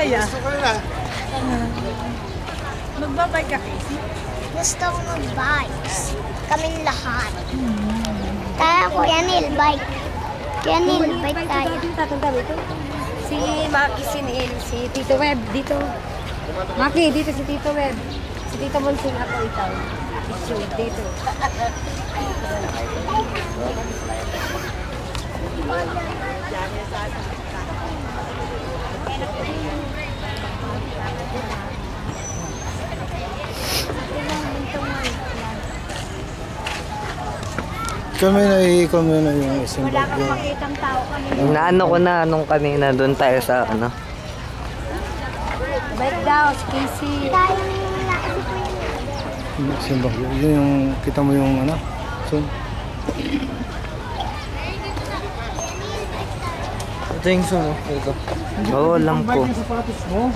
kaya? Gusto ko na. Magbabay ka, Casey? Gusto ko mag-bikes. Kaming lahat. Kaya Kuya Neil, bike. Kuya Neil, bike tayo. Si Maki, si Neil, si Tito Web dito. Maki, dito si Tito Web. Si Tito Monsing ako ikaw. Si dito. Kami na yung isang Wala kang bagyo. makitang tao kami. Naano ko na nung kanina doon tayo sa ano. Bike daw, si Casey. Tayo nila si Kuya Neil. Isang bagyo. Yun yung, kita mo yung ano? Soon. Ito yung soon, ito. Oo, alam ko. Yung sapatos mo.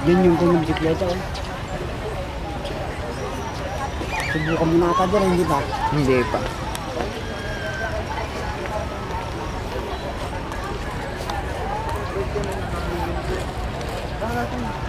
Yan yung kung bisikleta. Subukan mo na ata dyan, hindi ba? Hindi pa. Tama natin.